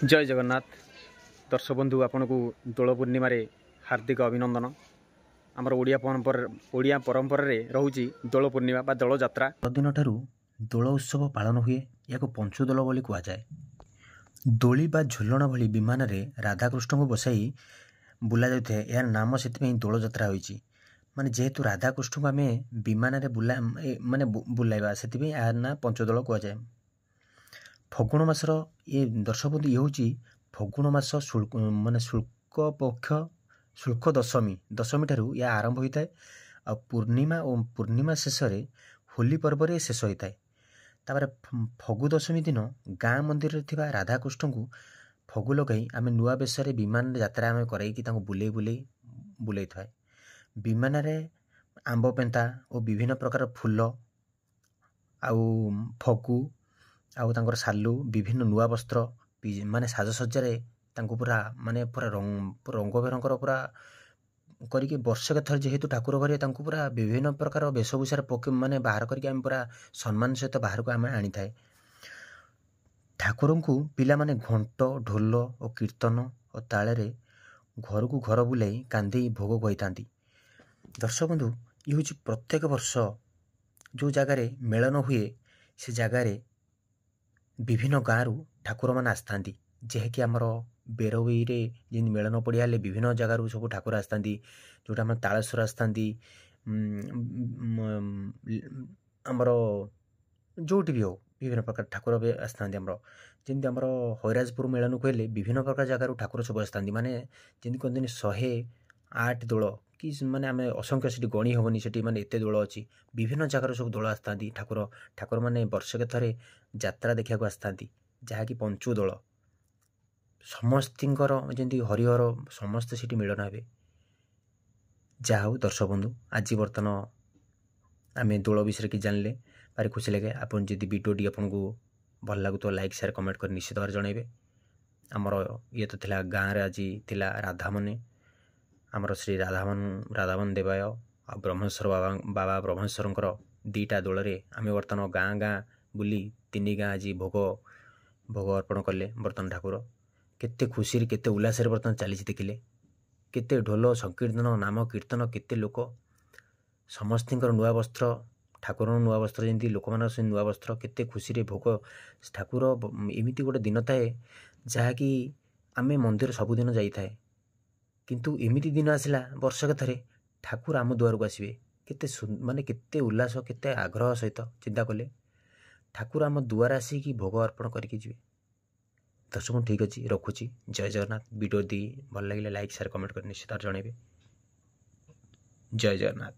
जय जगन्नाथ दर्शक बंधु आपन को दोल पूर्णिम हार्दिक अभिनंदन। आमर ओडिया परंपर रोचे दोल पूर्णिमा बा दोल जात्रा दिन ठारू दोल उत्सव पालन हुए या पंचुदोल बोली कहुए। दोली बा झुलण भली विमान रे राधाकृष्ण को बसाई बुला जाए यार नाम से दोल जात्रा होइछि। माने जेहेतु राधाकृष्ण को आम विमान बुला माने बुलाइबा से यार ना पंचदोल कहुए। फगुण मासर ये दर्शक बंधु ये हूँ फगुण मास माने शुल्क पक्ष शुल्क दशमी ठारू या आरंभ होता है आ पूर्णिमा और पूर्णिमा शेष में होली पर्व शेष होता है। तापर फगु दशमी दिन गाँ मंदिर में राधाकृष्ण को फगु लगे आम नुआ बेश विमान यात्रा आम कर बुले बुले बुले थाए। विमान आंब पेंता और विभिन्न प्रकार फूल आउ फगु आउ तांकर सालू विभिन्न नुआ वस्त्र माने साजसज्जार पूरा माने पूरा रंग बेरंगर पूरा करके वर्षक थर जेहेतु ठाकुर घरे पूरा विभिन्न प्रकार वेशभूषार माने बाहर करके आम पूरा सम्मान सहित बाहर को आम आनी थाए। ठाकुर को पिला माने घंट ढोल और कीर्तन और ताले घर को घर बुलाई कांदी भोग गई था। दर्शक बंधु ये हूँ प्रत्येक वर्ष जो जगार मेलन हुए से जगार विभिन्न गाँव ठाकुर मान आसता जेकि आमर बेरवई रे मेलन पड़िया विभिन्न जगार सब ठाकुर आसता जोटा आम तालेश्वर आसता आमर जोटी भी हो विभिन्न प्रकार ठाकुर भी आसता जमी आमर हईराजपुर मेलन को विभिन्न प्रकार जगार ठाकुर सब आसता माने जमी कहते 108 दोल कि माने आम असंख्य से गणी हेनी से माने एत दोल अच्छी विभिन्न जगार सब दोल आसता ठाकुर ठाकुर माने वर्षके थरे यात्रा देखा आसता जहाँकि पंचु दोल समस्तर जमी हरिहर समस्ते सीटी मिलन हे। जहा हो दर्शक बंधु आज बर्तमान आम दोल विषय कि जानले भारी खुशी लगे। आप जब वीडियोटी आपको भल लगू तो लाइक शेयर कमेंट कर निश्चित भाव जनइबे। आमर ये तो थिला गाँव रे आज थिला राधामणि आमर श्री राधामन देवाय आ ब्रह्मेश्वर बाबा ब्रह्मेश्वर दीटा दोल आम बर्तमान गाँ गाँ बुली 3 गाँ आज भोग अर्पण कले। बर्तमान ठाकुर केते खुशी केते उल्लास बर्तमान चली देखिले केते ढोल संकीर्तन नाम कीर्तन केते लोक समस्त नुआ वस्त्र ठाकुर नुआ वस्त्र जमी लोक मान नुआ वस्त्र केते खुशी भोग ठाकुर एमती गोटे दिन थाए जहाँकि आम मंदिर सबुदिन जाए किंतु एमती दिन आसला वर्षक थरे ठाकुर आम दुआर को आसबे केते माने केते उल्लास केते आग्रह सहित चिंता कले ठाकुर आम दुआर आसिकी भोग अर्पण करके जी। दर्शक ठीक अच्छे रखुची। जय जगन्नाथ। वीडियो दी भल लगे लाइक शेयर कमेंट कर निश्चित जनइबे। जय जगन्नाथ।